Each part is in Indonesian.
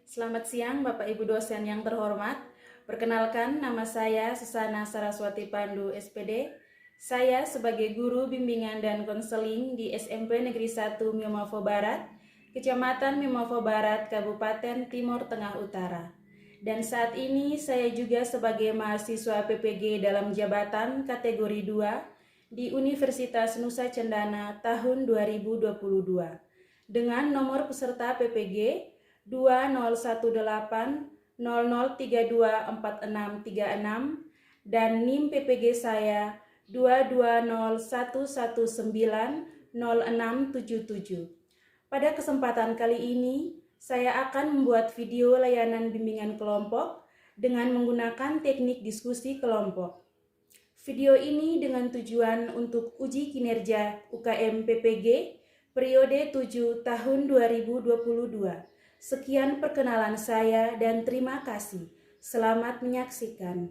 Selamat siang Bapak Ibu dosen yang terhormat. Perkenalkan, nama saya Susana Saraswati Pandu SPD. Saya sebagai guru bimbingan dan konseling di SMP Negeri 1 Mimofo Barat, Kecamatan Mimofo Barat, Kabupaten Timur Tengah Utara. Dan saat ini saya juga sebagai mahasiswa PPG dalam jabatan kategori 2 di Universitas Nusa Cendana tahun 2022 dengan nomor peserta PPG 201800324636 dan NIM PPG saya 220119067. Pada kesempatan kali ini, saya akan membuat video layanan bimbingan kelompok dengan menggunakan teknik diskusi kelompok. Video ini dengan tujuan untuk uji kinerja UKM PPG periode 7 tahun 2022. Sekian perkenalan saya dan terima kasih. Selamat menyaksikan.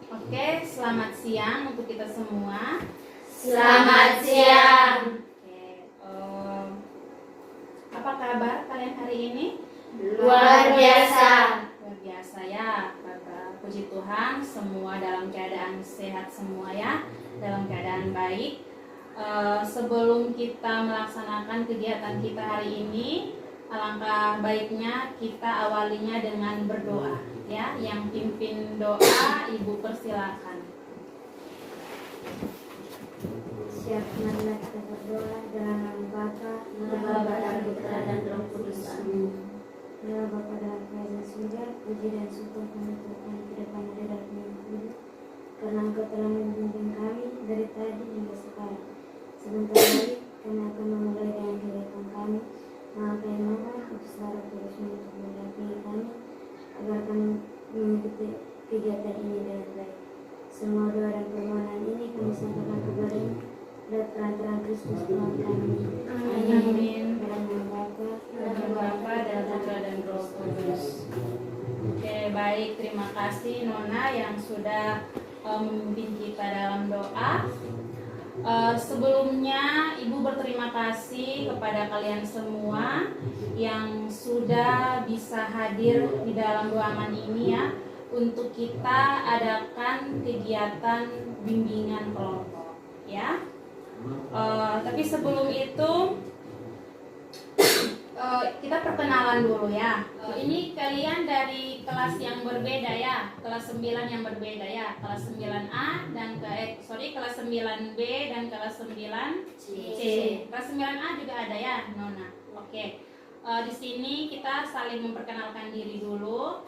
Oke, selamat siang untuk kita semua. Selamat siang. Oke, apa kabar kalian hari ini? Luar biasa. Luar biasa ya, Bapak. Puji Tuhan, semua dalam keadaan sehat semua ya, dalam keadaan baik. Sebelum kita melaksanakan kegiatan kita hari ini, alangkah baiknya kita awalinya dengan berdoa ya. Yang pimpin doa Ibu persilakan. Siap, marilah kita berdoa dalam nama Bapa, Bapa dan Putra dan Roh Kudus. Amin. Ya Bapa dalam kerajaan surga, puji dan syukur kami Tuhan ke depan hadiratmu yang kudus, karena Engkau telah membimbing kami dari tadi hingga sekarang. Sebentar lagi kami akan memulai dengan kegiatan kami. Maka kami mohon untuk secara terus untuk mendampingi kami agar kami mengikuti kegiatan ini dengan baik. Semua doa dan permohonan ini kami sampaikan kepada-Mu lewat perantaraan Kristus Tuhan kami. Amin. Dalam nama Bapa dan Putra dan Roh Kudus. Oke, baik, terima kasih Nona yang sudah memimpin kita dalam doa. Sebelumnya Ibu berterima kasih kepada kalian semua yang sudah bisa hadir di dalam ruangan ini ya, untuk kita adakan kegiatan bimbingan kelompok ya. Tapi sebelum itu kita perkenalan dulu ya. Ini kalian dari kelas yang berbeda ya, kelas 9 yang berbeda ya, kelas 9A dan kelas 9B dan kelas 9C. Kelas 9A juga ada ya, Nona. Oke. Di sini kita saling memperkenalkan diri dulu.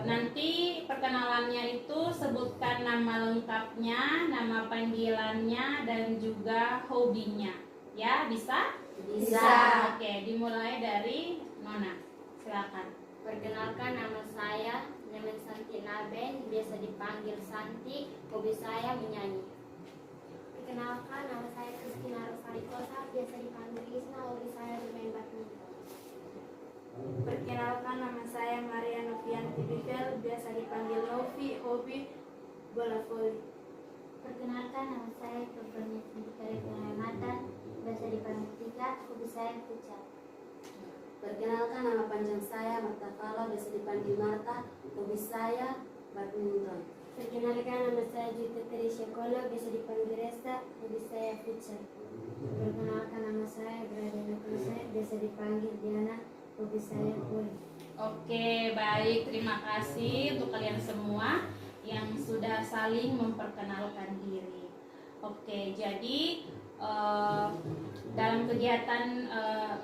Nanti perkenalannya itu sebutkan nama lengkapnya, nama panggilannya dan juga hobinya. Ya, bisa? Bisa. Oke, dimulai dari Nona. Silakan. Perkenalkan, nama saya Nemen Santi Naben, biasa dipanggil Santi. Hobi saya menyanyi. Perkenalkan, nama saya Kristina Rosari Kosa, biasa dipanggil Isna. Hobi saya bermain badminton. Perkenalkan, nama saya Maria Novianti Bivel, biasa dipanggil Novi, hobi bola voli. Perkenalkan, nama saya Kepernya Sindikari Penghematan, biasa dipanggil Tika. Hobi saya futsal. Perkenalkan, nama panjang saya Marta Fala, biasa dipanggil Marta. Hobi saya badminton. Perkenalkan, nama saya Juta Teresia Kolo, biasa dipanggil Resta. Hobi saya futsal. Perkenalkan, nama saya Gradena Kose, biasa dipanggil Diana. Hobi saya voli. Oke, baik. Terima kasih untuk kalian semua yang sudah saling memperkenalkan diri. Oke, jadi dalam kegiatan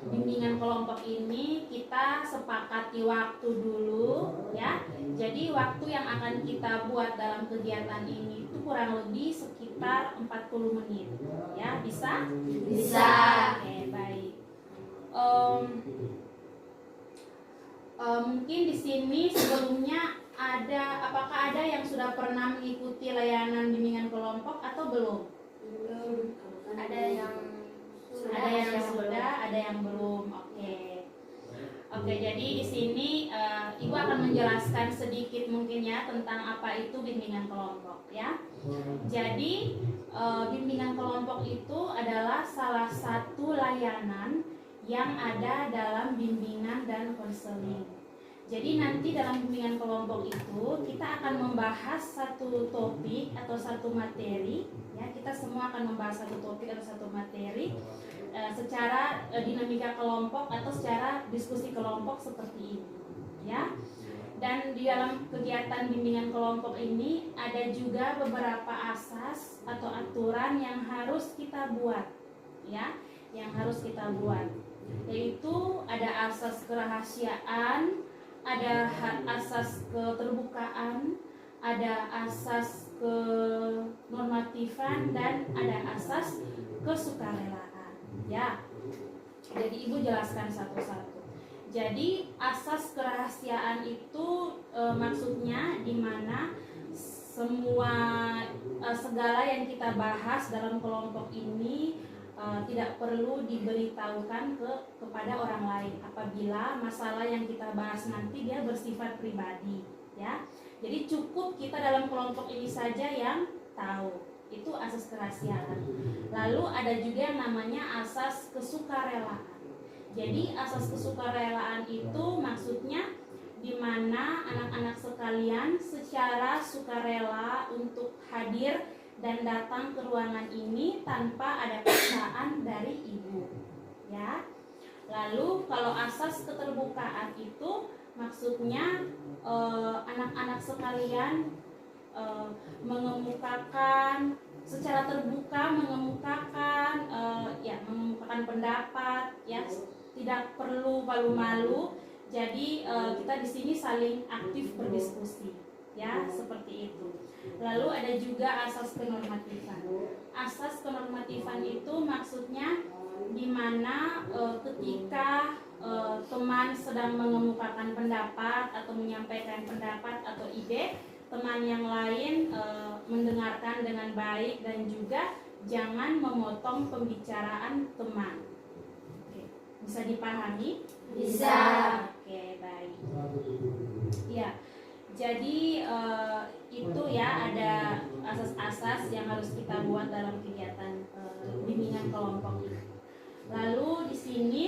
bimbingan kelompok ini kita sepakati waktu dulu ya. Jadi waktu yang akan kita buat dalam kegiatan ini itu kurang lebih sekitar 40 menit. Ya, bisa? Bisa. Oke, baik. Mungkin di sini sebelumnya apakah ada yang sudah pernah mengikuti layanan bimbingan kelompok atau belum? Ada yang sudah, ada yang belum. Oke, jadi di sini Ibu akan menjelaskan sedikit mungkin ya tentang apa itu bimbingan kelompok ya. Jadi bimbingan kelompok itu adalah salah satu layanan yang ada dalam bimbingan dan konseling. Jadi nanti dalam bimbingan kelompok itu kita akan membahas satu topik atau satu materi ya. Kita semua akan membahas satu topik atau satu materi secara dinamika kelompok atau secara diskusi kelompok seperti ini ya. Dan di dalam kegiatan bimbingan kelompok ini ada juga beberapa asas atau aturan yang harus kita buat ya, yang harus kita buat, yaitu ada asas kerahasiaan, ada asas keterbukaan, ada asas kenormatifan, dan ada asas kesukarelaan ya. Jadi Ibu jelaskan satu-satu. Jadi asas kerahasiaan itu maksudnya di mana segala yang kita bahas dalam kelompok ini tidak perlu diberitahukan kepada orang lain apabila masalah yang kita bahas nanti dia bersifat pribadi ya. Jadi cukup kita dalam kelompok ini saja yang tahu. Itu asas kerahasiaan. Lalu ada juga yang namanya asas kesukarelaan. Jadi asas kesukarelaan itu maksudnya di mana anak-anak sekalian secara sukarela untuk hadir dan datang ke ruangan ini tanpa ada paksaan dari ibu ya. Lalu kalau asas keterbukaan itu maksudnya anak-anak sekalian mengemukakan secara terbuka, mengemukakan pendapat ya, tidak perlu malu-malu. Jadi kita di sini saling aktif berdiskusi ya, seperti itu. Lalu ada juga asas kenormatifan. Asas kenormatifan itu maksudnya di mana ketika teman sedang mengemukakan pendapat atau menyampaikan pendapat atau ide, teman yang lain mendengarkan dengan baik dan juga jangan memotong pembicaraan teman. Oke, bisa dipahami? Bisa. Oke, baik. Ya, jadi itu ya, ada asas-asas yang harus kita buat dalam kegiatan bimbingan kelompok ini. Lalu di sini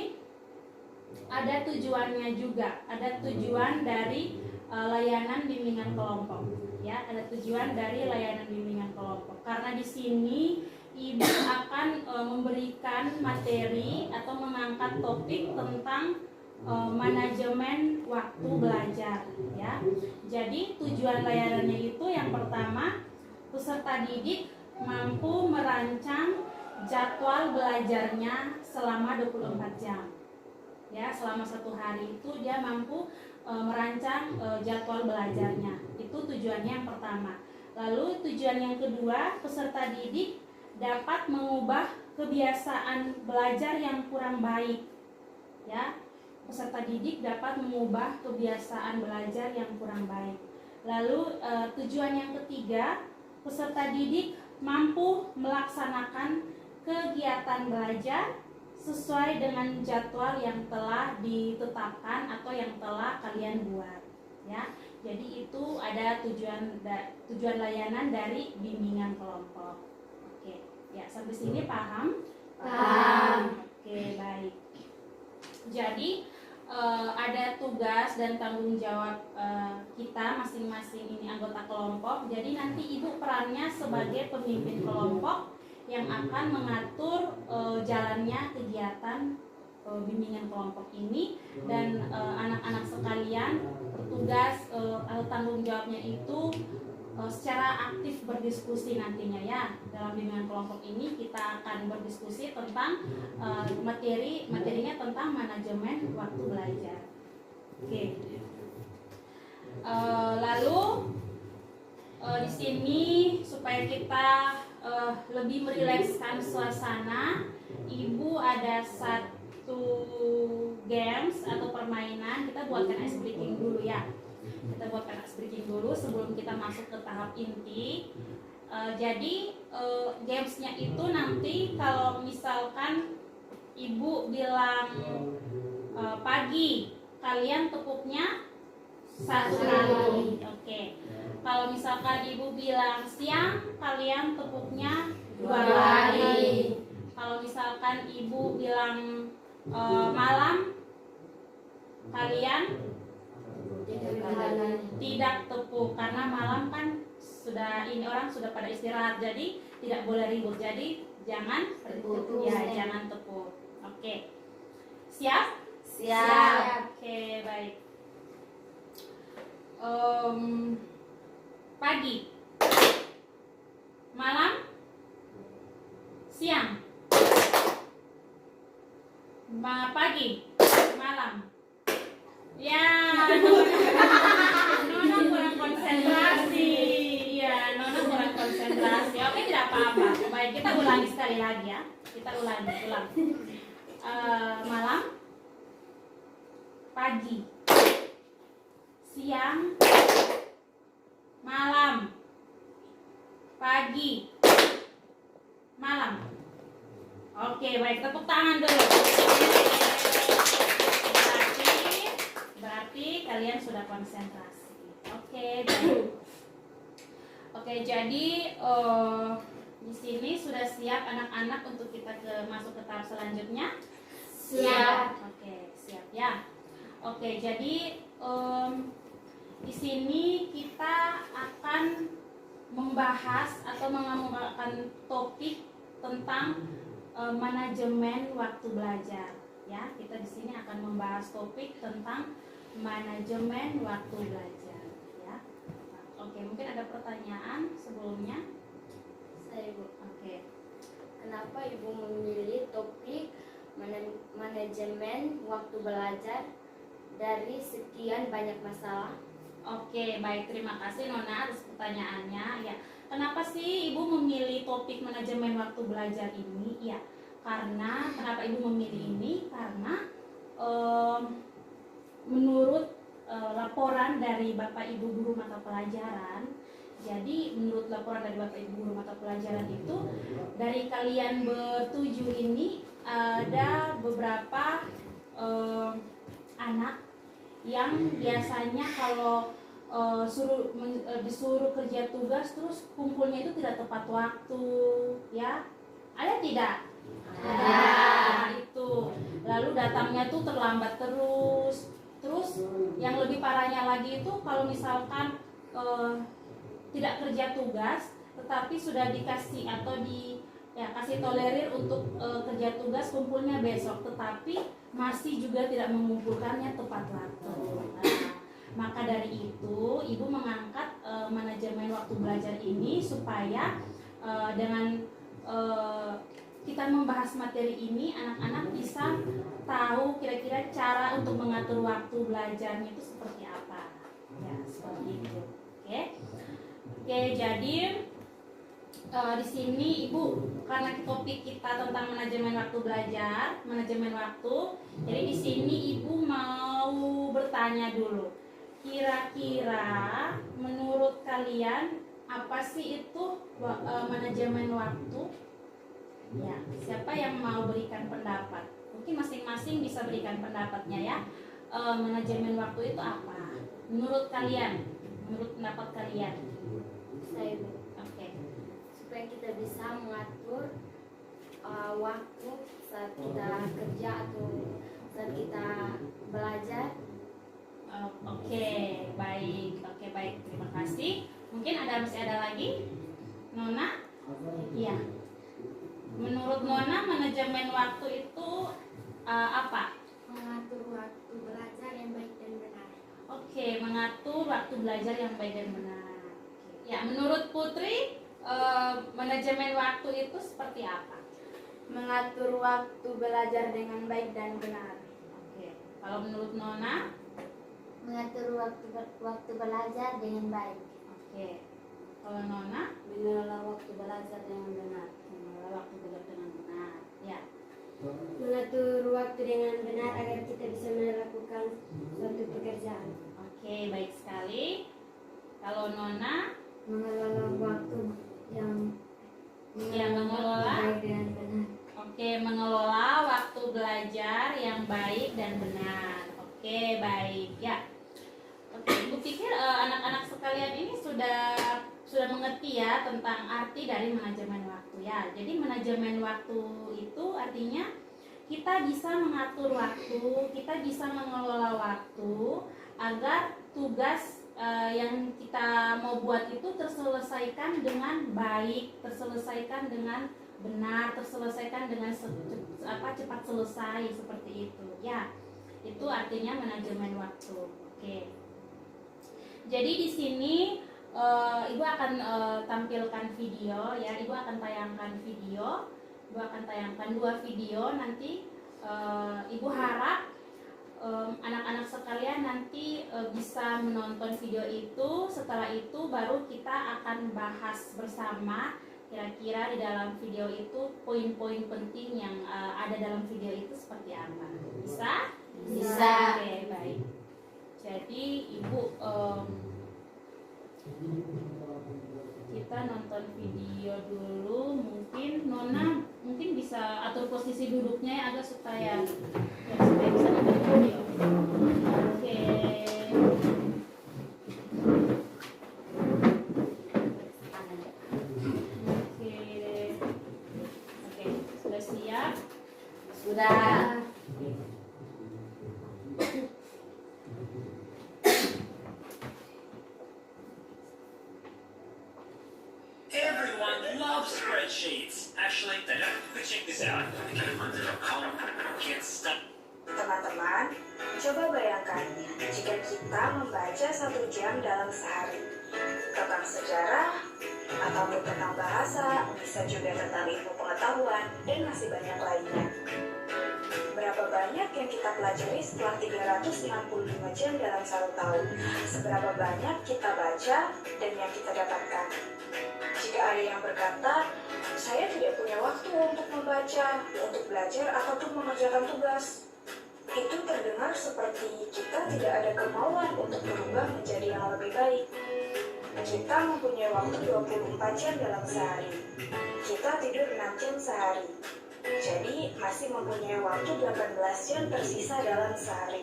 ada tujuannya juga, ada tujuan dari layanan bimbingan kelompok ya, ada tujuan dari layanan bimbingan kelompok. Karena di sini Ibu akan memberikan materi atau mengangkat topik tentang manajemen waktu belajar ya. Jadi tujuan layanannya itu yang pertama, peserta didik mampu merancang jadwal belajarnya selama 24 jam. Ya, selama satu hari itu dia mampu merancang jadwal belajarnya. Itu tujuannya yang pertama. Lalu tujuan yang kedua, peserta didik dapat mengubah kebiasaan belajar yang kurang baik. Ya, peserta didik dapat mengubah kebiasaan belajar yang kurang baik. Lalu tujuan yang ketiga, peserta didik mampu melaksanakan kegiatan belajar sesuai dengan jadwal yang telah ditetapkan atau yang telah kalian buat ya. Jadi itu ada tujuan layanan dari bimbingan kelompok. Oke, ya sampai sini paham? Paham. Oke, baik. Jadi ada tugas dan tanggung jawab kita masing-masing ini anggota kelompok. Jadi nanti Ibu perannya sebagai pemimpin kelompok yang akan mengatur jalannya kegiatan bimbingan kelompok ini, dan anak-anak sekalian bertugas atau tanggung jawabnya itu secara aktif berdiskusi nantinya ya. Dalam bimbingan kelompok ini kita akan berdiskusi tentang materinya tentang manajemen waktu belajar. Oke. Lalu di sini supaya kita lebih merilekskan suasana, Ibu ada satu games atau permainan. Kita buatkan ice breaking dulu ya. Kita buatkan ice breaking dulu sebelum kita masuk ke tahap inti. Jadi gamesnya itu nanti kalau misalkan Ibu bilang pagi, kalian tepuknya satu kali. Oke. Kalau misalkan Ibu bilang siang, kalian tepuknya dua kali. Kalau misalkan Ibu bilang malam, kalian tidak tepuk karena malam kan orang sudah pada istirahat, jadi tidak boleh ribut. Jadi jangan tepuk ya, jangan tepuk. Oke. Siap? Siap. Oke, baik. Pagi, malam, siang, pagi, malam. Ya, Nona kurang konsentrasi. Ya, Nona kurang konsentrasi. Oke, tidak apa-apa. Baik, kita ulangi sekali lagi ya. Kita ulang. Malam, pagi, siang, malam, pagi, malam. Oke, baik, tepuk tangan dulu. Berarti kalian sudah konsentrasi. Oke, baik. Oke, jadi di sini sudah siap anak-anak untuk kita masuk ke tahap selanjutnya? Siap. Oke, siap ya. Oke, jadi di sini kita akan membahas atau mengemukakan topik tentang manajemen waktu belajar. Ya, kita di sini akan membahas topik tentang manajemen waktu belajar. Ya, oke, mungkin ada pertanyaan sebelumnya. Saya Ibu. Oke. Kenapa Ibu memilih topik manajemen waktu belajar dari sekian banyak masalah? Oke, baik, terima kasih Nona atas pertanyaannya. Ya, kenapa sih Ibu memilih topik manajemen waktu belajar ini? Ya, karena kenapa Ibu memilih ini? Karena menurut laporan dari Bapak Ibu guru mata pelajaran, jadi menurut laporan dari Bapak Ibu guru mata pelajaran itu, dari kalian bertujuh ini ada beberapa anak yang biasanya kalau disuruh kerja tugas terus kumpulnya itu tidak tepat waktu, ya, ada tidak? Ada. Itu lalu datangnya tuh terlambat terus yang lebih parahnya lagi itu kalau misalkan tidak kerja tugas tetapi sudah dikasih atau kasih tolerir untuk kerja tugas kumpulnya besok, tetapi masih juga tidak mengumpulkannya tepat waktu. Nah, maka dari itu Ibu mengangkat manajemen waktu belajar ini supaya dengan kita membahas materi ini anak-anak bisa tahu kira-kira cara untuk mengatur waktu belajarnya itu seperti apa. Ya, seperti itu. Oke, jadi di sini Ibu, karena topik kita tentang manajemen waktu belajar, manajemen waktu, jadi di sini Ibu mau bertanya dulu. Kira-kira menurut kalian apa sih itu manajemen waktu? Ya, siapa yang mau berikan pendapat? Mungkin masing-masing bisa berikan pendapatnya ya. Manajemen waktu itu apa? Menurut kalian? Menurut pendapat kalian? Saya Ibu. Oke. Supaya kita bisa mengatur waktu saat kita kerja atau saat kita belajar. Oke, baik. Oke, baik. Terima kasih. Mungkin masih ada lagi? Nona? Iya. Menurut Nona, manajemen waktu itu apa? Mengatur waktu belajar yang baik dan benar. Oke, mengatur waktu belajar yang baik dan benar. Oke. Ya, menurut Putri manajemen waktu itu seperti apa? Mengatur waktu belajar dengan baik dan benar. Oke. Kalau menurut Nona? Mengatur waktu belajar dengan baik. Oke. Kalau Nona? Mengelola waktu belajar dengan benar. Mengelola waktu belajar dengan benar. Ya. Mengatur waktu dengan benar agar kita bisa melakukan suatu pekerjaan. Oke, baik sekali. Kalau Nona? Mengelola waktu yang mengelola baik dan benar. Oke, mengelola waktu belajar yang baik dan benar. Oke, baik ya. Oke, Ibu pikir anak-anak sekalian ini sudah mengerti ya tentang arti dari manajemen waktu ya. Jadi manajemen waktu itu artinya kita bisa mengatur waktu, kita bisa mengelola waktu agar tugas yang kita mau buat itu terselesaikan dengan baik, terselesaikan dengan benar, terselesaikan dengan cepat selesai seperti itu ya. Itu artinya manajemen waktu. Oke. Jadi di sini Ibu akan tampilkan video ya. Ibu akan tayangkan video. Ibu akan tayangkan 2 video nanti. Ibu harap anak-anak sekalian nanti bisa menonton video itu. Setelah itu baru kita akan bahas bersama kira-kira di dalam video itu poin-poin penting yang ada dalam video itu seperti apa. Bisa? Bisa. Oke, baik. Jadi Ibu kita nonton video dulu. Mungkin Nona bisa atur posisi duduknya ya agak supaya bisa nonton video. Oke. Oke, sudah siap? Sudah. Everyone loves spreadsheets. Actually, they don't. But check this out. Calendar.com can't stop. Teman-teman, coba bayangkan jika kita membaca 1 jam dalam sehari tentang sejarah ataupun tentang bahasa, bisa juga tentang ilmu pengetahuan, dan masih banyak lainnya. Berapa banyak yang kita pelajari setelah 365 jam dalam 1 tahun? Seberapa banyak kita baca dan yang kita dapatkan? Jika ada yang berkata, saya tidak punya waktu untuk membaca, untuk belajar, ataupun mengerjakan tugas, itu terdengar seperti kita tidak ada kemauan untuk berubah menjadi yang lebih baik. Kita mempunyai waktu 24 jam dalam sehari. Kita tidur 6 jam sehari. Jadi masih mempunyai waktu 18 jam tersisa dalam sehari.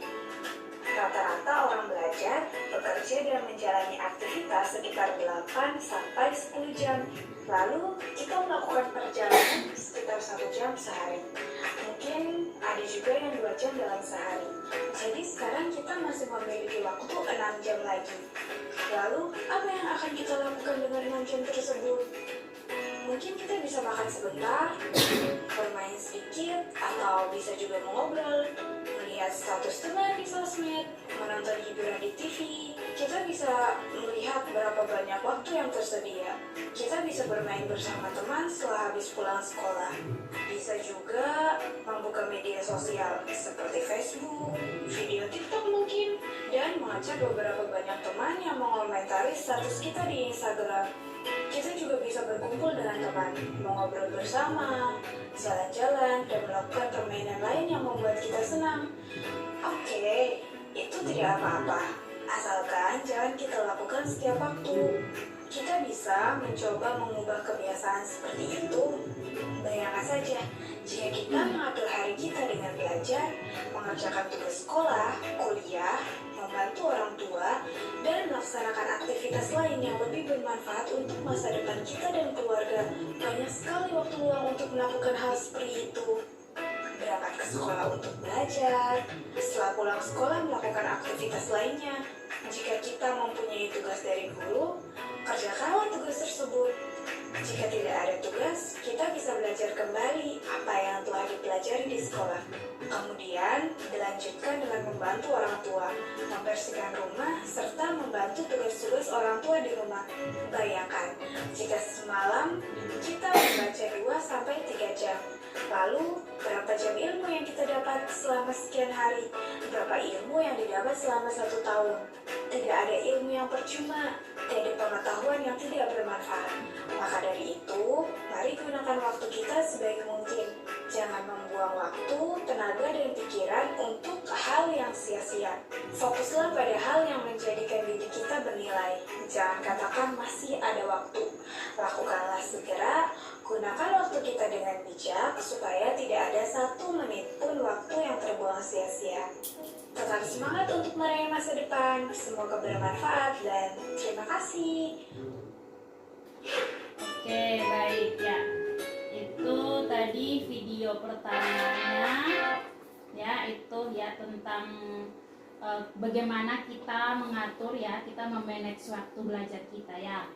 Rata-rata orang belajar, bekerja dan menjalani aktivitas sekitar 8 sampai 10 jam. Lalu kita melakukan perjalanan sekitar 1 jam sehari. Mungkin ada juga yang 2 jam dalam sehari. Jadi sekarang kita masih memiliki waktu 6 jam lagi. Lalu apa yang akan kita lakukan dengan 6 jam tersebut? Mungkin kita bisa makan sebentar, bermain sedikit, atau bisa juga mengobrol, melihat status teman di sosmed, menonton hiburan di TV. Kita bisa melihat berapa banyak waktu yang tersedia. Kita bisa bermain bersama teman setelah habis pulang sekolah. Bisa juga membuka media sosial seperti Facebook, video TikTok mungkin, dan mengajak beberapa banyak teman yang mengomentari status kita di Instagram. Kita juga bisa berkumpul dengan teman, mengobrol bersama, jalan-jalan, dan melakukan permainan lain yang membuat kita senang. Oke, itu tidak apa-apa, asalkan jangan kita lakukan setiap waktu. Kita bisa mencoba mengubah kebiasaan seperti itu. Bayangkan saja, jika kita mengatur hari kita dengan belajar, mengerjakan tugas sekolah, kuliah, membantu orang tua, dan melaksanakan aktivitas lain yang lebih bermanfaat untuk masa depan kita dan keluarga. Banyak sekali waktu luang untuk melakukan hal seperti itu. Berangkat ke sekolah untuk belajar, setelah pulang sekolah melakukan aktivitas lainnya. Jika kita mempunyai tugas dari guru, kerjakanlah tugas tersebut. Jika tidak ada tugas, kita bisa belajar kembali apa yang telah dipelajari di sekolah. Kemudian, dilanjutkan dengan membantu orang tua, membersihkan rumah, serta membantu tugas-tugas orang tua di rumah. Bayangkan, jika semalam kita membaca 2-3 jam, lalu berapa jam ilmu yang kita dapat selama sekian hari? Berapa ilmu yang didapat selama 1 tahun? Tidak ada ilmu yang percuma, tidak ada pengetahuan yang tidak bermanfaat. Maka dari itu, mari gunakan waktu kita sebaik mungkin. Jangan membuang waktu, tenaga, dan pikiran untuk hal yang sia-sia. Fokuslah pada hal yang menjadikan diri kita bernilai. Jangan katakan masih ada waktu. Lakukanlah segera, gunakan waktu kita dengan bijak supaya tidak ada 1 menit pun waktu yang terbuang sia-sia. Tetap semangat untuk meraih masa depan. Semoga bermanfaat dan terima kasih. Oke, baik ya. Itu tadi video pertamanya ya, itu ya tentang bagaimana kita mengatur ya, kita memanage waktu belajar kita ya.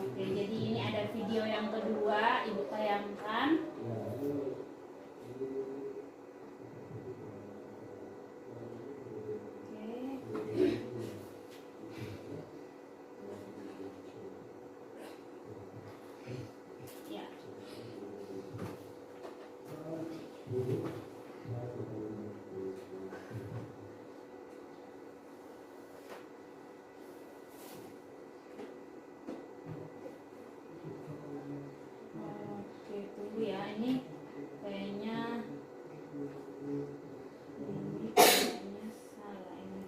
Oke, jadi ini ada video yang kedua Ibu tayangkan. Ya. Oke, tunggu ya, ini kayaknya salah ini.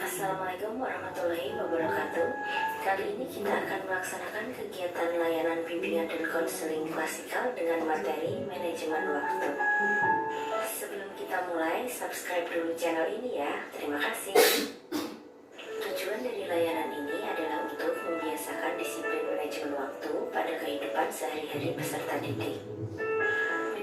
Assalamualaikum warahmatullahi wabarakatuh. Kali ini kita akan melaksanakan kegiatan layanan bimbingan dan konseling klasikal dengan materi manajemen waktu. Sebelum kita mulai, subscribe dulu channel ini ya. Terima kasih. Tujuan dari layanan ini adalah untuk membiasakan disiplin manajemen waktu pada kehidupan sehari-hari peserta didik.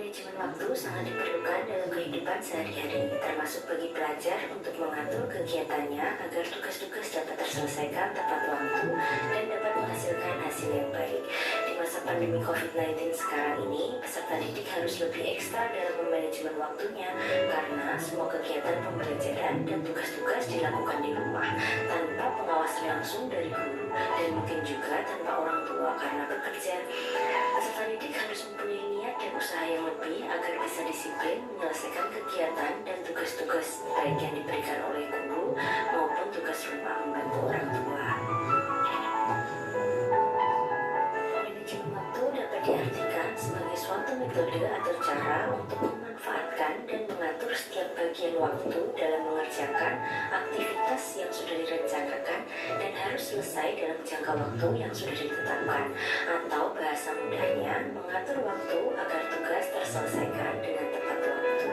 Manajemen waktu sangat diperlukan dalam kehidupan sehari-hari, termasuk bagi pelajar untuk mengatur kegiatannya agar tugas-tugas dapat terselesaikan tepat waktu dan dapat menghasilkan hasil yang baik. Di masa pandemi COVID-19 sekarang ini, peserta didik harus lebih ekstra dalam memanajemen waktunya karena semua kegiatan pembelajaran dan tugas-tugas dilakukan di rumah tanpa pengawasan langsung dari guru dan mungkin juga tanpa orang tua karena bekerja. Peserta didik harus mempunyai niat dan usaha yang lebih agar bisa disiplin menyelesaikan kegiatan dan tugas-tugas baik yang diberikan oleh guru maupun tugas rumah membantu orang tua. Manajemen waktu dapat diartikan sebagai suatu metode atau cara untuk memanfaatkan dan mengatur setiap bagian waktu dalam mengerjakan aktivitas yang sudah direncanakan dan harus selesai dalam jangka waktu yang sudah ditetapkan, atau bahasa mudahnya mengatur waktu agar tugas terselesaikan dengan tepat waktu.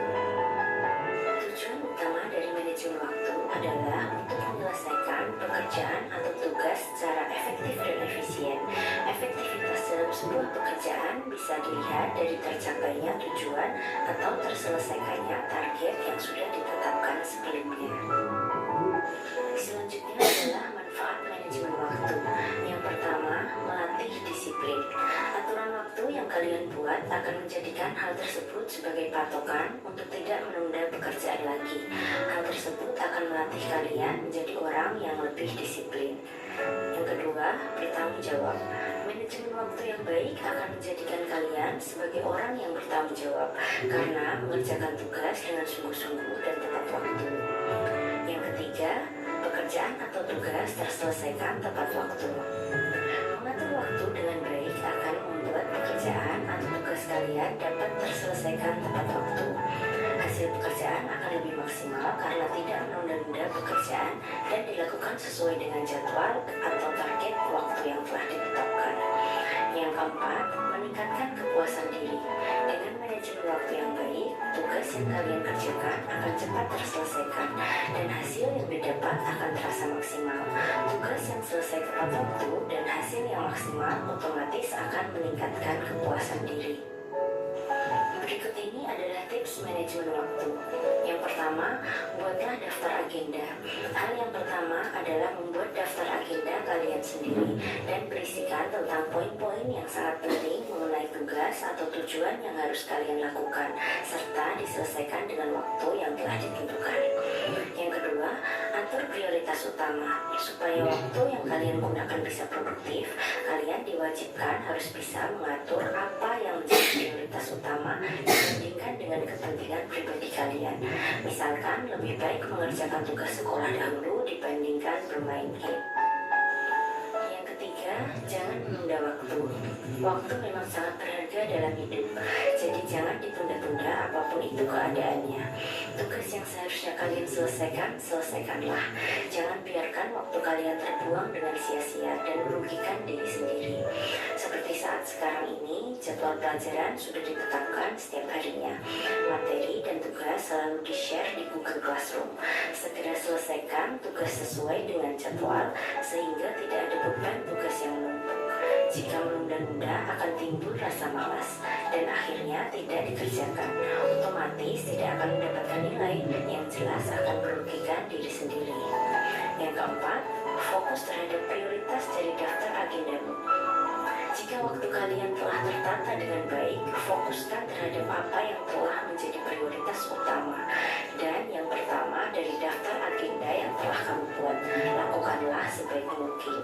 Tujuan utama dari manajemen waktu adalah untuk menyelesaikan pekerjaan atau tugas secara efektif dan efisien. Efektivitas dalam sebuah pekerjaan bisa dilihat dari tercapainya tujuan atau terselesaikannya target yang sudah ditetapkan sebelumnya. Selanjutnya adalah manfaat manajemen waktu. Yang pertama, melatih disiplin. Aturan waktu yang kalian buat akan menjadikan hal tersebut sebagai patokan untuk tidak menunda pekerjaan lagi. Hal tersebut akan melatih kalian menjadi orang yang lebih disiplin. Yang kedua, bertanggung jawab. Manajemen waktu yang baik akan menjadikan kalian sebagai orang yang bertanggung jawab karena mengerjakan tugas dengan sungguh-sungguh dan tepat waktu. Yang ketiga, pekerjaan atau tugas terselesaikan tepat waktu. Mengatur waktu dengan baik akan membuat pekerjaan atau tugas kalian dapat terselesaikan tepat waktu. Hasil pekerjaan akan lebih maksimal karena tidak menunda-nunda pekerjaan dan dilakukan sesuai dengan jadwal atau target waktu yang telah ditetapkan. Yang keempat, meningkatkan kepuasan diri. Dengan manajemen waktu yang baik, tugas yang kalian kerjakan akan cepat terselesaikan dan hasil yang didapat akan terasa maksimal. Tugas yang selesai tepat waktu dan hasil yang maksimal otomatis akan meningkatkan kepuasan diri. Berikut Berikut ini adalah tips manajemen waktu. Yang pertama, buatlah daftar agenda. Hal yang pertama adalah membuat daftar agenda kalian sendiri dan berisikan tentang poin-poin yang sangat penting mengenai tugas atau tujuan yang harus kalian lakukan, serta diselesaikan dengan waktu yang telah ditentukan. Yang kedua, atur prioritas utama. Supaya waktu yang kalian gunakan bisa produktif, kalian diwajibkan harus bisa mengatur apa yang menjadi prioritas utama dibandingkan dengan kepentingan pribadi kalian. Misalkan, lebih baik mengerjakan tugas sekolah dahulu dibandingkan bermain game. Yang ketiga, jangan menunda waktu. Waktu memang sangat berharga dalam hidup, jadi jangan ditunda-tunda apapun itu keadaannya. Tugas yang seharusnya kalian selesaikan, selesaikanlah. Jangan biarkan waktu kalian terbuang dengan sia-sia dan merugikan diri sendiri. Seperti saat sekarang ini, jadwal pelajaran sudah ditetapkan setiap harinya. Materi dan tugas selalu di-share di Google Classroom. Segera selesaikan tugas sesuai dengan jadwal, sehingga tidak ada beban tugas yang menumpuk. Jika menunda-nunda akan timbul rasa malas dan akhirnya tidak dikerjakan. Otomatis tidak akan mendapatkan nilai yang jelas akan merugikan diri sendiri. Yang keempat, fokus terhadap prioritas dari daftar agendamu. Jika waktu kalian telah tertata dengan baik, fokuskan terhadap apa yang telah menjadi prioritas utama. Dan yang pertama dari daftar agenda yang telah kamu buat, lakukanlah sebaik mungkin.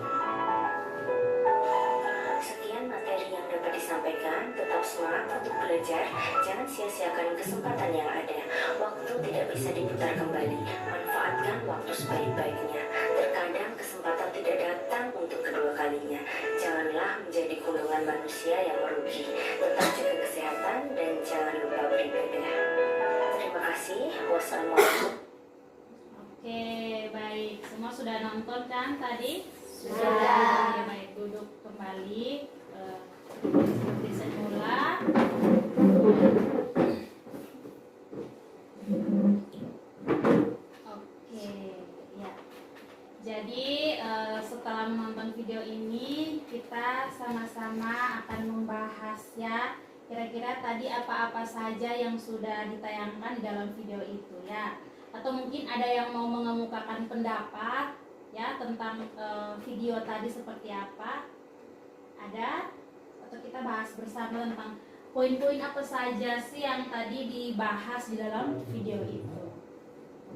Sekian materi yang dapat disampaikan. Tetap semangat untuk belajar. Jangan sia-siakan kesempatan yang ada. Waktu tidak bisa diputar kembali. Manfaatkan waktu sebaik-baiknya. Terkadang kesempatan tidak datang untuk kedua kalinya. Janganlah menjadi golongan manusia yang merugi. Tetap jaga kesehatan dan jangan lupa beribadah. Terima kasih. Wassalamualaikum. Oke, baik. Semua sudah nonton kan tadi? Sudah. Oke, baik. Duduk kembali. Seperti semula. Oke, ya. Jadi setelah menonton video ini, kita sama-sama akan membahas ya. Kira-kira tadi apa-apa saja yang sudah ditayangkan di dalam video itu ya. Atau mungkin ada yang mau mengemukakan pendapat ya tentang video tadi seperti apa? Ada? Atau kita bahas bersama tentang poin-poin apa saja sih yang tadi dibahas di dalam video itu?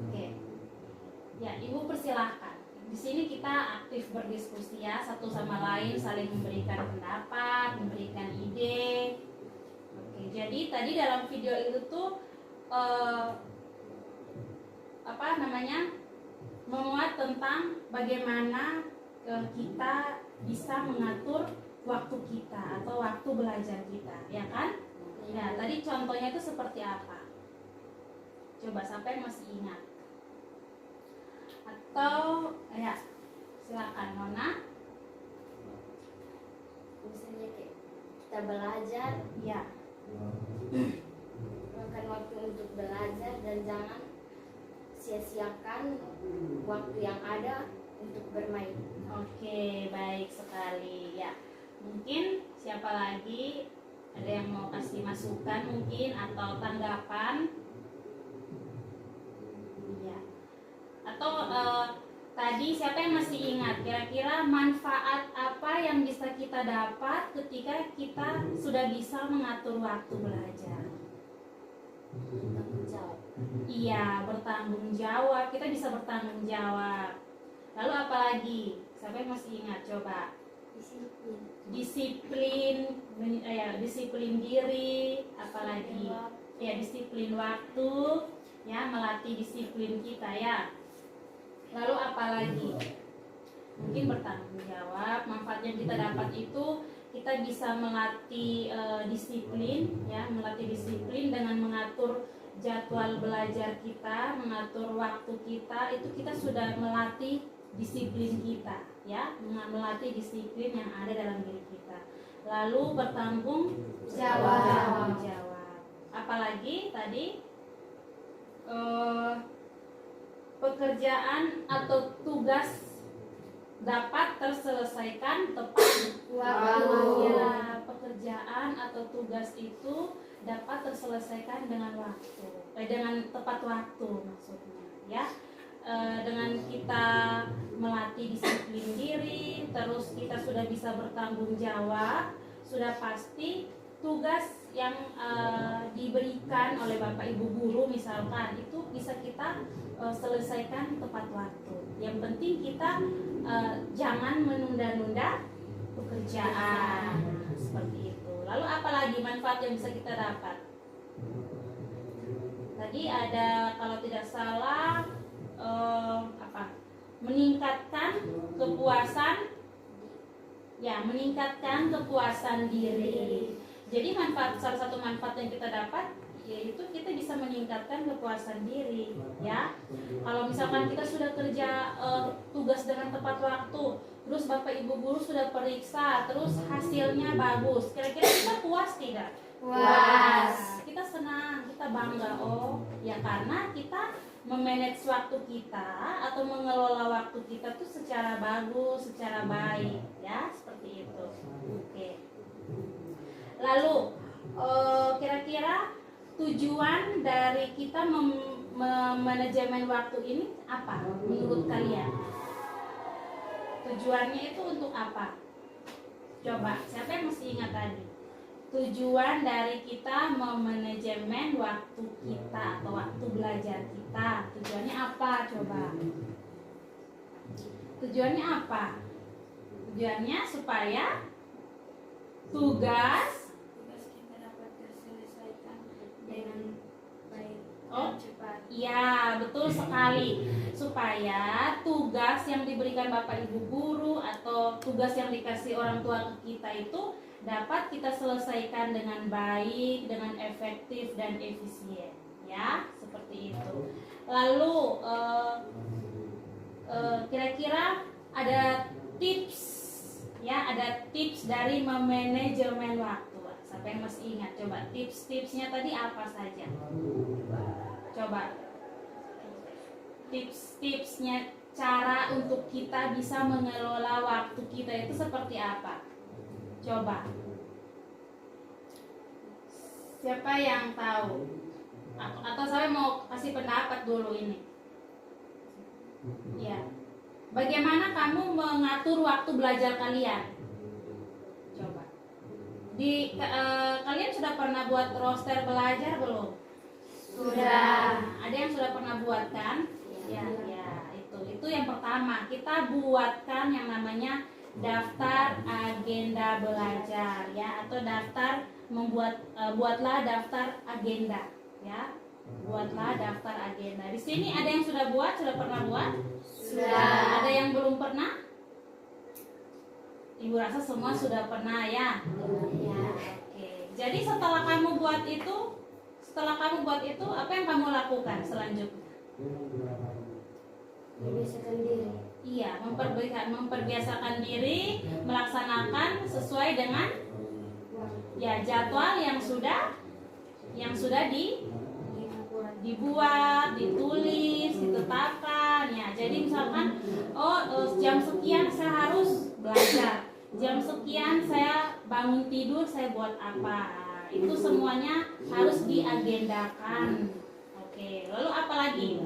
Oke. Ya, Ibu persilahkan. Di sini kita aktif berdiskusi ya, satu sama lain saling memberikan pendapat, memberikan ide. Oke, jadi tadi dalam video itu tuh memuat tentang bagaimana kita bisa mengatur waktu kita atau waktu belajar kita, ya kan? Ya, tadi contohnya itu seperti apa? Coba sampai masih ingat? Atau ya, silakan Nona. Misalnya kayak kita belajar, Ya, makan waktu untuk belajar dan jangan sia-siakan waktu yang ada untuk bermain. oke, baik sekali ya. Mungkin siapa lagi ada yang mau kasih masukan mungkin atau tanggapan? Iya. Atau tadi siapa yang masih ingat kira-kira manfaat apa yang bisa kita dapat ketika kita sudah bisa mengatur waktu belajar? Tanggung jawab. Iya, bertanggung jawab. Kita bisa bertanggung jawab. Lalu apa lagi? Siapa yang masih ingat? Coba. Disiplin, disiplin diri, apalagi ya disiplin waktu, ya melatih disiplin kita ya. Lalu apalagi? Mungkin bertanggung jawab. Manfaat yang kita dapat itu kita bisa melatih disiplin, ya melatih disiplin dengan mengatur jadwal belajar kita, mengatur waktu kita. Itu kita sudah melatih disiplin kita, ya, melatih disiplin yang ada dalam diri kita. Lalu bertanggung jawab. Apalagi tadi pekerjaan atau tugas dapat terselesaikan tepat waktu. Ya, pekerjaan atau tugas itu dapat terselesaikan dengan dengan tepat waktu maksudnya ya. Dengan kita melatih disiplin diri, terus kita sudah bisa bertanggung jawab, sudah pasti tugas yang diberikan oleh Bapak Ibu guru misalkan itu bisa kita selesaikan tepat waktu. Yang penting kita jangan menunda-nunda pekerjaan. Seperti itu. Lalu apalagi manfaat yang bisa kita dapat? Tadi ada kalau tidak salah meningkatkan kepuasan diri. Jadi salah satu manfaat yang kita dapat yaitu kita bisa meningkatkan kepuasan diri ya. Kalau misalkan kita sudah kerja tugas dengan tepat waktu, terus Bapak Ibu guru sudah periksa, terus hasilnya bagus, kira-kira kita puas tidak? Puas. Kita senang, kita bangga. Oh ya, karena kita memanage waktu kita atau mengelola waktu kita tuh secara bagus, secara baik ya, seperti itu. Oke. Lalu kira-kira tujuan dari kita manajemen waktu ini apa menurut kalian? Tujuannya itu untuk apa? Coba, siapa yang mesti ingat tadi? Tujuan dari kita memanajemen waktu kita atau waktu belajar kita, tujuannya apa? Coba. Tujuannya apa? Tujuannya supaya tugas kita dapat terselesaikan dengan baik Oh, dan cepat. iya, betul sekali. Supaya tugas yang diberikan Bapak Ibu guru atau tugas yang dikasih orang tua ke kita itu dapat kita selesaikan dengan baik, dengan efektif dan efisien, ya, seperti itu. Lalu kira-kira ada tips, ya, ada tips dari memanajemen waktu. Siapa yang masih ingat? Coba tips-tipsnya tadi apa saja? Coba tips-tipsnya cara untuk kita bisa mengelola waktu kita itu seperti apa? Coba. Siapa yang tahu? Atau saya mau kasih pendapat dulu ini. Ya. Bagaimana kamu mengatur waktu belajar kalian? Coba. Kalian sudah pernah buat roster belajar belum? Sudah. Ada yang sudah pernah buat kan? Ya, itu yang pertama. Kita buatkan yang namanya daftar agenda belajar, ya, atau buatlah daftar agenda, ya. Buatlah daftar agenda. Di sini ada yang sudah pernah buat? Sudah. Ada yang belum pernah? Ibu rasa semua sudah pernah, ya. Ya, oke. Jadi setelah kamu buat itu, apa yang kamu lakukan selanjutnya? Membiasakan diri. Iya, memperbiasakan diri melaksanakan sesuai dengan ya jadwal yang sudah dibuat, ditulis, ditetapkan ya. Jadi misalkan jam sekian saya harus belajar, jam sekian saya bangun tidur, saya buat apa. Itu semuanya harus diagendakan. Oke, lalu apa lagi?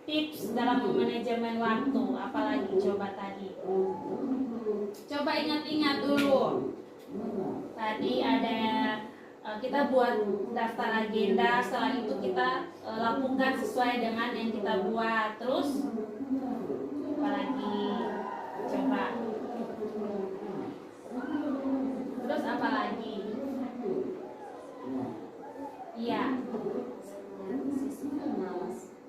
Tips dalam manajemen waktu, apalagi coba tadi? Coba ingat-ingat dulu. Tadi ada kita buat daftar agenda, setelah itu kita lakukan sesuai dengan yang kita buat. Terus apalagi? Coba. Terus apa lagi? Iya.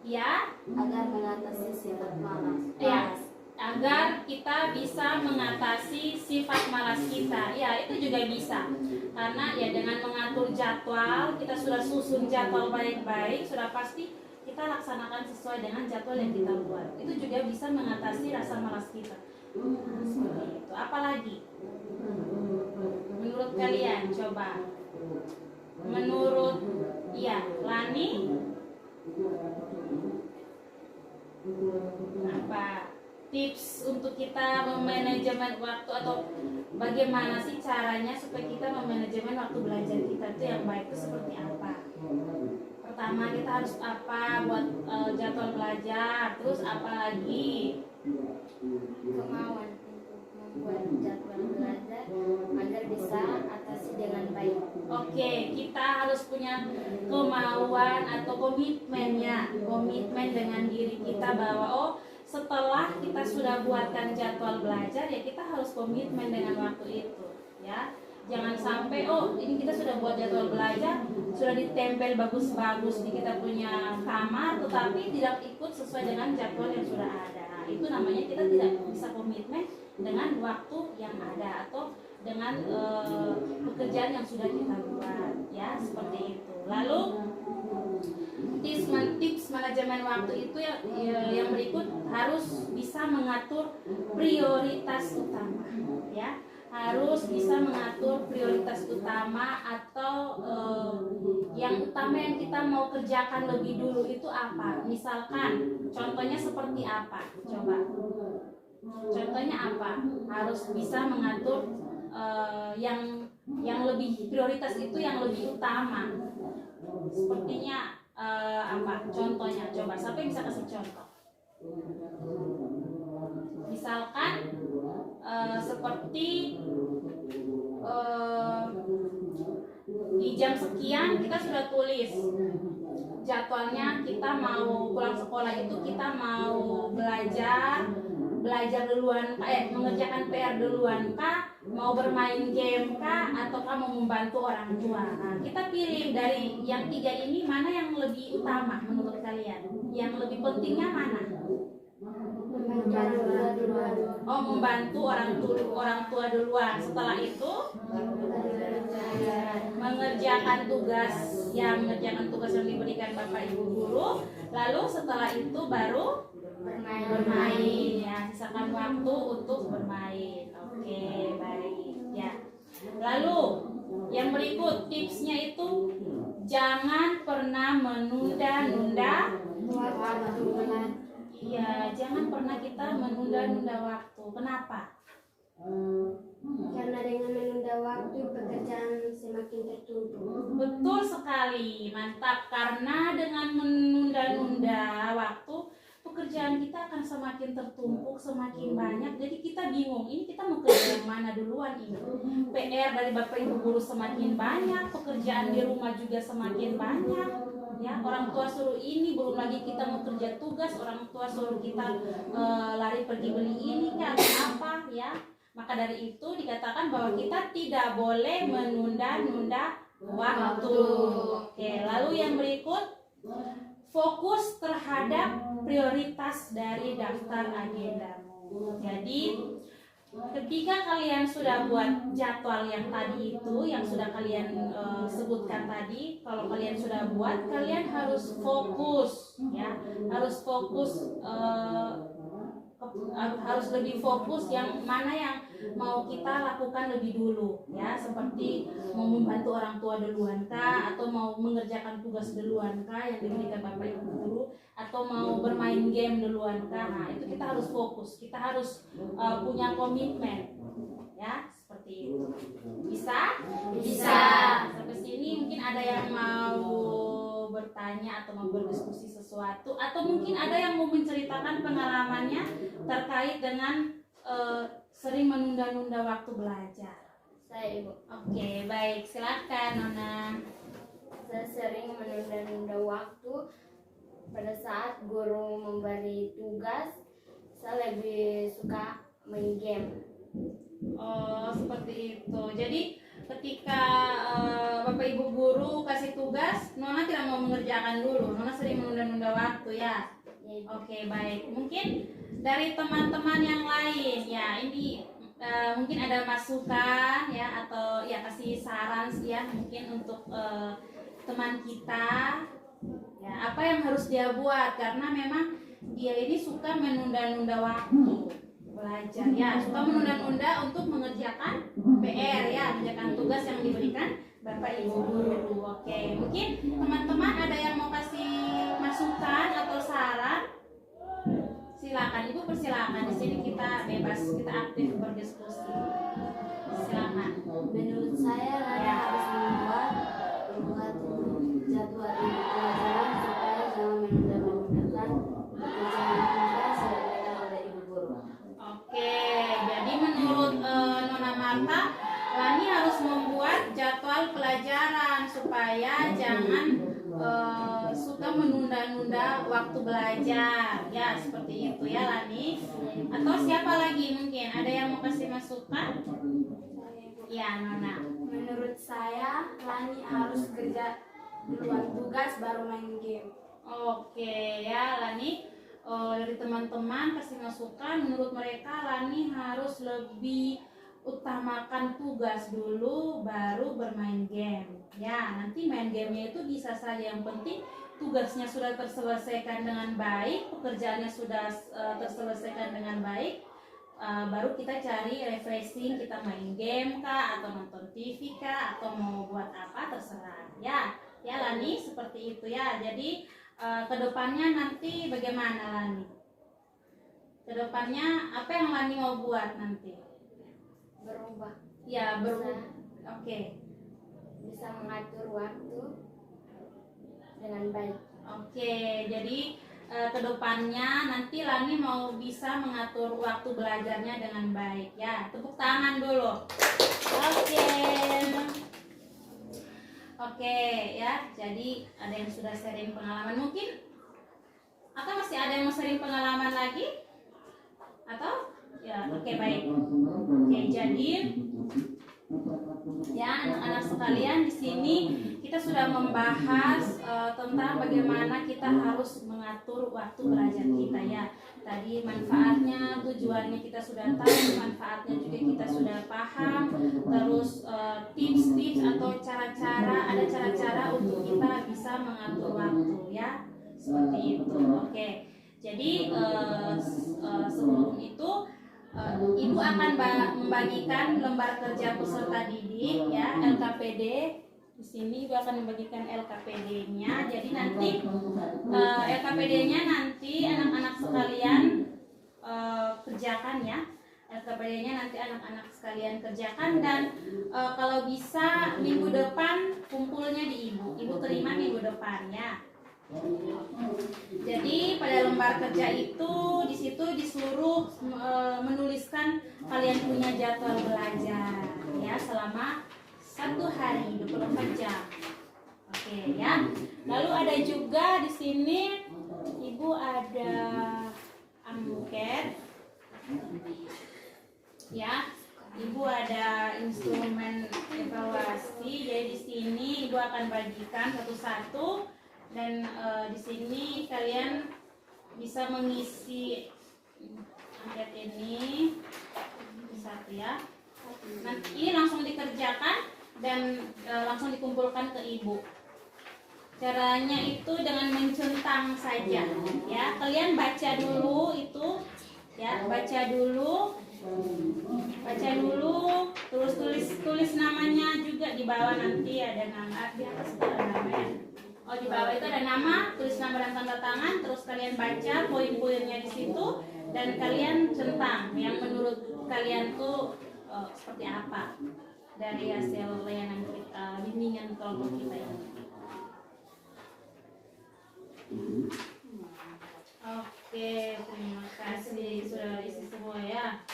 Ya, Agar mengatasi sifat malas. ya, agar kita bisa mengatasi sifat malas kita. Ya, itu juga bisa. Karena ya dengan mengatur jadwal, kita sudah susun jadwal baik-baik, sudah pasti kita laksanakan sesuai dengan jadwal yang kita buat. Itu juga bisa mengatasi rasa malas kita. Nah, seperti itu. Apalagi? Menurut kalian, coba. Menurut Lani? Apa? tips untuk kita memanajemen waktu, atau bagaimana sih caranya supaya kita memanajemen waktu belajar kita itu yang baik itu seperti apa? Pertama, kita harus apa buat jadwal belajar, terus apa lagi? Kemauan untuk membuat jadwal belajar agar bisa atasi dengan baik. Oke, kita harus punya kemauan atau komitmen dengan diri kita bahwa setelah kita sudah buatkan jadwal belajar ya kita harus komitmen dengan waktu itu, ya. Jangan sampai ini kita sudah buat jadwal belajar, sudah ditempel bagus-bagus di kita punya kamar, tetapi tidak ikut sesuai dengan jadwal yang sudah ada. Nah, itu namanya kita tidak bisa komitmen dengan waktu yang ada atau dengan pekerjaan yang sudah kita buat, ya, seperti itu. Lalu tips manajemen waktu itu yang berikut, harus bisa mengatur prioritas utama, ya. Harus bisa mengatur prioritas utama atau yang utama yang kita mau kerjakan lebih dulu itu apa. Misalkan contohnya seperti apa, coba contohnya apa. Harus bisa mengatur yang lebih prioritas itu yang lebih utama. Sepertinya apa contohnya, coba siapa yang bisa kasih contoh? Misalkan seperti di jam sekian kita sudah tulis jadwalnya, kita mau pulang sekolah itu kita mau belajar duluan mengerjakan PR duluan kah, mau bermain game kah, ataukah mau membantu orang tua. Nah, kita pilih dari yang tiga ini, mana yang lebih utama menurut kalian? Yang lebih pentingnya mana? Membantu orang tua duluan. Setelah itu mengerjakan tugas yang diberikan Bapak Ibu guru. Lalu setelah itu baru bermain, ya, sisakan waktu untuk bermain. Oke, baik, ya. Lalu yang berikut tipsnya itu jangan pernah menunda-nunda waktu. Iya, jangan pernah kita menunda-nunda waktu. Kenapa? Karena dengan menunda waktu pekerjaan semakin tertumpuk. Betul sekali, mantap. Karena dengan menunda-nunda waktu, pekerjaan kita akan semakin tertumpuk, semakin banyak. Jadi kita bingung, ini kita mau kerja yang mana duluan ini? PR dari Bapak Ibu guru semakin banyak, pekerjaan di rumah juga semakin banyak. Ya, orang tua suruh ini, belum lagi kita mau kerja tugas, orang tua suruh kita lari pergi beli ini kan apa, ya. Maka dari itu dikatakan bahwa kita tidak boleh menunda-nunda waktu. Oke, lalu yang berikut, fokus terhadap prioritas dari daftar agendamu. Jadi ketika kalian sudah buat jadwal yang tadi itu, yang sudah kalian sebutkan tadi, kalau kalian sudah buat, kalian harus fokus, ya, harus fokus, harus lebih fokus yang mana yang mau kita lakukan lebih dulu, ya, seperti mau membantu orang tua duluan kah, atau mau mengerjakan tugas duluan kah yang diberikan Bapak Ibu guru, atau mau bermain game duluan kah. Nah, itu kita harus fokus, kita harus punya komitmen, ya, seperti itu. Bisa? Sampai sini mungkin ada yang mau bertanya atau mau berdiskusi sesuatu, atau mungkin ada yang mau menceritakan pengalamannya terkait dengan sering menunda-nunda waktu belajar. Saya, Ibu. Oke, baik, silakan Nona. Saya sering menunda-nunda waktu pada saat guru memberi tugas. Saya lebih suka main game. Oh, seperti itu. Jadi ketika Bapak Ibu guru kasih tugas, Nona tidak mau mengerjakan dulu. Nona sering menunda-nunda waktu, ya. Oke, baik. Mungkin dari teman-teman yang lain, ya, ini mungkin ada masukan, ya, atau ya kasih saran, ya, mungkin untuk teman kita, ya, apa yang harus dia buat, karena memang dia ini suka menunda-nunda waktu belajar, ya, suka menunda-nunda untuk mengerjakan PR, ya, mengerjakan tugas yang diberikan Bapak Ibu guru. Oke, mungkin teman-teman ada yang mau kasih masukan atau saran? Silakan, Ibu persilakan. Di sini supaya jangan suka menunda-nunda waktu belajar. Ya, seperti itu ya Lani. Atau siapa lagi mungkin? Ada yang mau kasih masukan? Ya, Nona. Menurut saya, Lani harus kerja duluan tugas baru main game. Oke ya Lani, dari teman-teman kasih masukan, menurut mereka Lani harus lebih utamakan tugas dulu baru bermain game. Ya, nanti main gamenya itu bisa saja, yang penting tugasnya sudah terselesaikan dengan baik, pekerjaannya sudah terselesaikan dengan baik, baru kita cari refreshing, kita main game kah, atau nonton TV kah, atau mau buat apa terserah. Ya Lani, seperti itu ya. Jadi kedepannya nanti bagaimana Lani? Kedepannya apa yang Lani mau buat nanti? Berubah. Ya Oke. Bisa mengatur waktu dengan baik. Oke, jadi kedepannya nanti Lani mau bisa mengatur waktu belajarnya dengan baik ya. Tepuk tangan dulu. Oke ya. Jadi ada yang sudah sharing pengalaman mungkin, atau masih ada yang mau sharing pengalaman lagi? Atau ya, oke baik. Oke, jadi ya anak-anak sekalian, di sini kita sudah membahas tentang bagaimana kita harus mengatur waktu belajar kita ya. Tadi manfaatnya, tujuannya kita sudah tahu, manfaatnya juga kita sudah paham. Terus tips-tips atau ada cara-cara untuk kita bisa mengatur waktu ya. Seperti itu. Oke. Jadi sebelum itu Ibu akan membagikan lembar kerja peserta didik ya, LKPD. Di sini Ibu akan membagikan LKPD-nya. Jadi nanti LKPD-nya nanti anak-anak sekalian kerjakan ya. LKPD-nya nanti anak-anak sekalian kerjakan, dan kalau bisa minggu depan kumpulnya di Ibu terima minggu depan ya. Jadi pada lembar kerja itu di situ disuruh menuliskan kalian punya jadwal belajar ya selama 1 hari 24 jam. Oke ya. Lalu ada juga di sini Ibu ada angket ya. Ibu ada instrumen evaluasi. Jadi di sini Ibu akan bagikan satu-satu. Dan di sini kalian bisa mengisi angket ini satu ya. Nanti ini langsung dikerjakan dan langsung dikumpulkan ke Ibu. Caranya itu dengan mencentang saja ya. Kalian baca dulu itu ya, baca dulu, terus tulis namanya juga di bawah. Nanti ada nama, di atas ada namanya. Di bawah itu ada nama, tulis nama dan tanda tangan, terus kalian baca poin-poinnya di situ dan kalian centang yang menurut kalian tuh seperti apa dari hasil layanan kita, bimbingan kelompok kita ini. Oke, terima kasih sudah isi semua ya.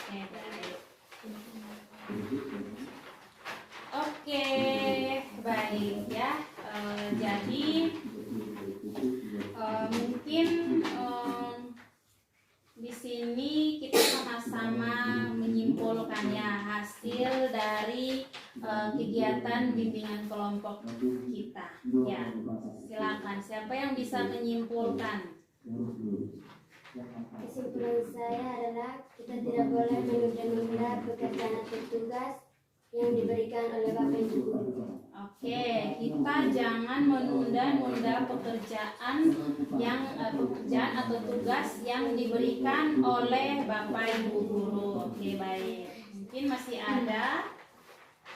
Oke, baik ya. Jadi mungkin di sini kita sama-sama menyimpulkan ya hasil dari kegiatan bimbingan kelompok kita. Ya, silakan. Siapa yang bisa menyimpulkan? Kesimpulan saya adalah kita tidak boleh menunda-nunda pekerjaan atau tugas yang diberikan oleh Bapak Ibu Guru. Oke, kita jangan menunda-nunda pekerjaan atau tugas yang diberikan oleh Bapak Ibu Guru. Oke, baik. Mungkin masih ada.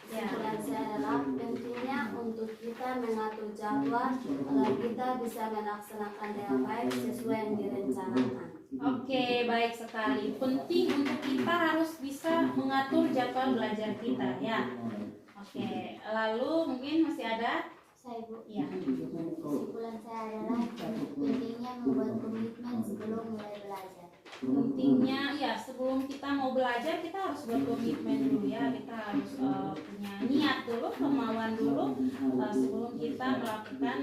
Kesimpulan saya adalah pentingnya untuk kita mengatur jadwal agar kita bisa melaksanakan dengan baik sesuai yang direncanakan. Oke, baik sekali. Penting untuk kita harus bisa mengatur jadwal belajar kita ya. Oke, lalu mungkin masih ada? Saya Bu. Ya. Kesimpulan saya adalah pentingnya membuat komitmen sebelum mulai belajar. Pentingnya ya, sebelum kita mau belajar kita harus berkomitmen dulu ya. Kita harus punya niat dulu, kemauan dulu, sebelum kita melakukan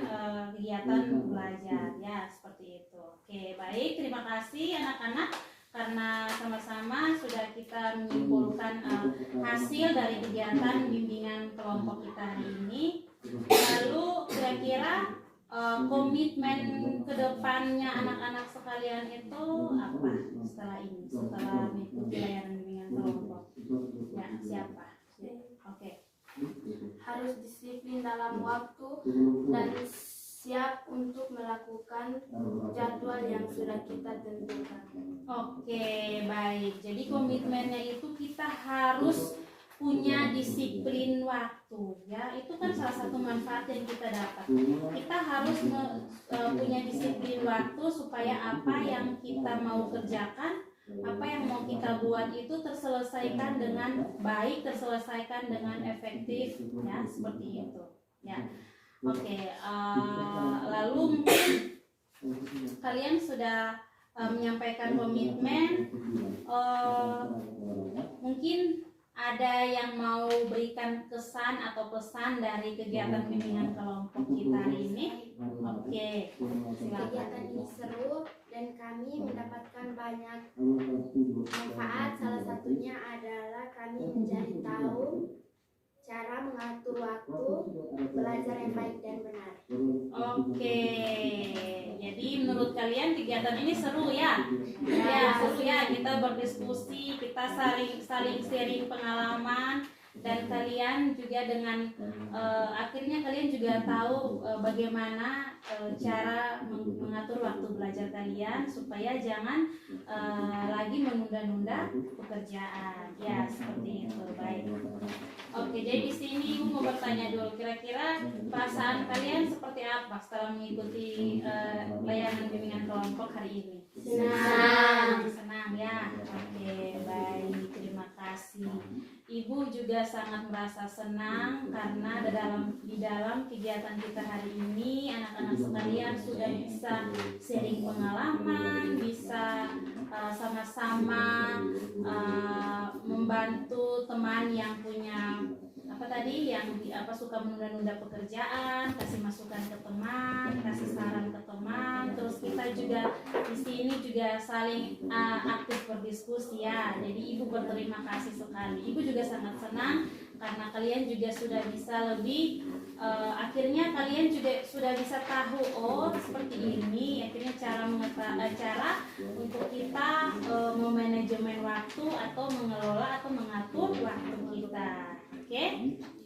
kegiatan belajar ya, seperti itu. Oke, baik, terima kasih anak-anak karena sama-sama sudah kita menyimpulkan hasil dari kegiatan bimbingan kelompok kita hari ini. Lalu kira-kira komitmen kedepannya anak-anak sekalian itu apa setelah ini, setelah mengikuti layanan bimbingan kelompok? Ya, siapa? Oke. Harus disiplin dalam waktu dan siap untuk melakukan jadwal yang sudah kita tentukan. Oke, baik. Jadi komitmennya itu kita harus punya disiplin waktu, ya. Itu kan salah satu manfaat yang kita dapat. Kita harus punya disiplin waktu supaya apa yang kita mau kerjakan, apa yang mau kita buat itu terselesaikan dengan baik, terselesaikan dengan efektif, ya, seperti itu, ya. Oke, lalu mungkin kalian sudah menyampaikan komitmen, mungkin ada yang mau berikan kesan atau pesan dari kegiatan bimbingan kelompok kita hari ini? Oke, silakan. Kegiatan ini seru dan kami mendapatkan banyak manfaat. Salah satunya adalah kami menjadi tahu cara mengatur waktu belajar yang baik dan benar. Oke, jadi menurut kalian kegiatan ini seru ya? Ya, seru ya. Kita berdiskusi, kita saling sharing pengalaman, dan kalian juga dengan akhirnya kalian juga tahu bagaimana cara mengatur waktu belajar kalian supaya jangan lagi menunda-nunda pekerjaan. Ya, seperti itu. Baik. Oke, jadi di sini Ibu mau bertanya dulu, kira-kira perasaan kalian seperti apa setelah mengikuti layanan bimbingan kelompok hari ini? Senang ya. Oke, baik, terima kasih. Ibu juga sangat merasa senang karena di dalam kegiatan kita hari ini anak-anak sekalian sudah bisa sharing pengalaman, bisa sama-sama membantu teman yang punya suka menunda-nunda pekerjaan, kasih masukan ke teman, kasih saran ke teman. Terus kita juga di sini juga saling aktif berdiskusi ya. Jadi Ibu berterima kasih sekali. Ibu juga sangat senang karena kalian juga sudah bisa lebih akhirnya kalian juga sudah bisa tahu, oh seperti ini akhirnya cara untuk kita memanajemen waktu atau mengelola atau mengatur waktu kita. Oke?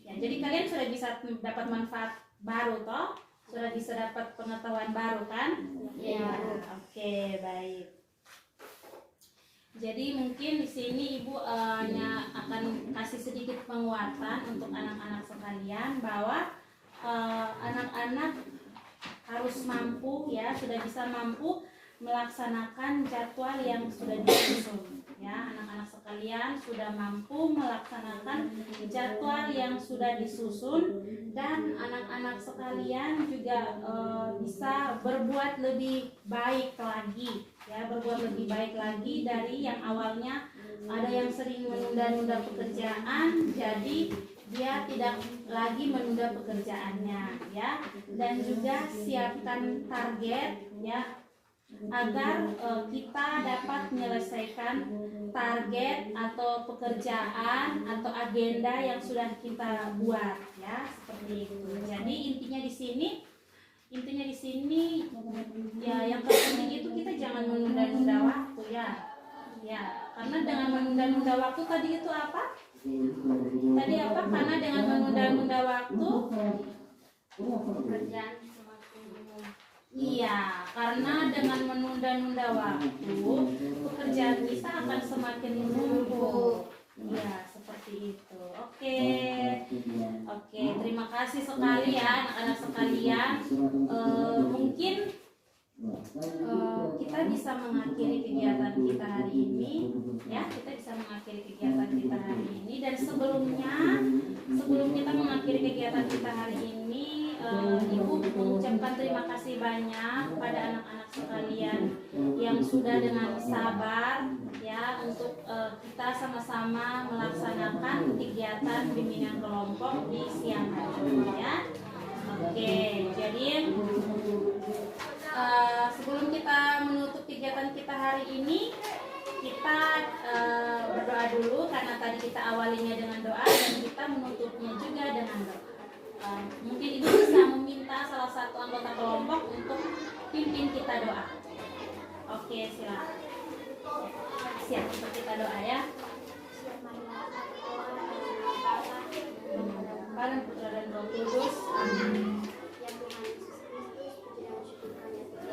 Ya, jadi kalian sudah bisa dapat manfaat baru toh? Sudah bisa dapat pengetahuan baru kan? Ya. Oke, baik. Jadi mungkin di sini Ibu hanya akan kasih sedikit penguatan untuk anak-anak sekalian bahwa anak-anak harus mampu ya, sudah bisa mampu melaksanakan jadwal yang sudah disusun. Ya, anak-anak sekalian sudah mampu melaksanakan jadwal yang sudah disusun, dan anak-anak sekalian juga bisa berbuat lebih baik lagi, ya, berbuat lebih baik lagi dari yang awalnya ada yang sering menunda-nunda pekerjaan, jadi dia tidak lagi menunda pekerjaannya, ya, dan juga siapkan target, ya, agar kita dapat menyelesaikan target atau pekerjaan atau agenda yang sudah kita buat, ya, seperti itu. Jadi intinya di sini ya, yang terpenting itu kita jangan menunda-nunda waktu ya. Ya, karena dengan menunda-nunda waktu tadi itu apa? Karena dengan menunda-nunda waktu Pekerjaan semakin umum. iya, karena dengan menunda-nunda waktu, pekerjaan kita akan semakin menumpuk. Ya, seperti itu. Oke, terima kasih sekali ya anak-anak sekalian. Mungkin kita bisa mengakhiri kegiatan kita hari ini, ya. Kita bisa mengakhiri kegiatan kita hari ini. Dan sebelum kita mengakhiri kegiatan kita hari ini, Ibu mengucapkan terima kasih banyak pada anak-anak sekalian yang sudah dengan sabar ya untuk kita sama-sama melaksanakan kegiatan bimbingan kelompok di siang hari ya. Adik-adik, sebelum kita menutup kegiatan kita hari ini, kita berdoa dulu karena tadi kita awalinya dengan doa dan kita menutupnya juga dengan doa. Mungkin Ibu bisa meminta salah satu anggota kelompok untuk pimpin kita doa. Oke, silakan. Siap untuk kita doa ya. Bapa dan Putra dan Roh Kudus. Amin. Ya Tuhan Yesus Kristus, puji dan syukur kami atas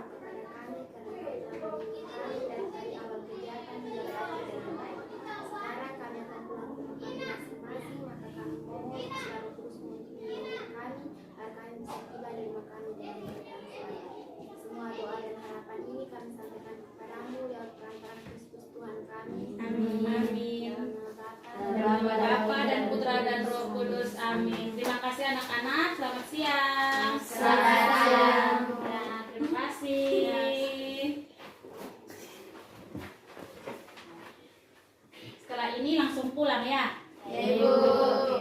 kepada kami karena telah kami dari awal kegiatan hingga berakhir dengan baik. Sekarang kami akan pulang ke rumah masing-masing, maka kami mohon selalu terus mengiringi kami agar kami bisa tiba di rumah kami dengan berkat selamat. Semua doa dan harapan ini kami sampaikan kepadamu lewat perantaraan Kristus Tuhan kami. Amin. Amin. Dalam Nama Bapa dan Putra dan Roh Kudus. Amin. Terima kasih anak-anak. Selamat siang. Selamat siang. Ya, terima kasih. Setelah ini langsung pulang ya. Ya, Ibu.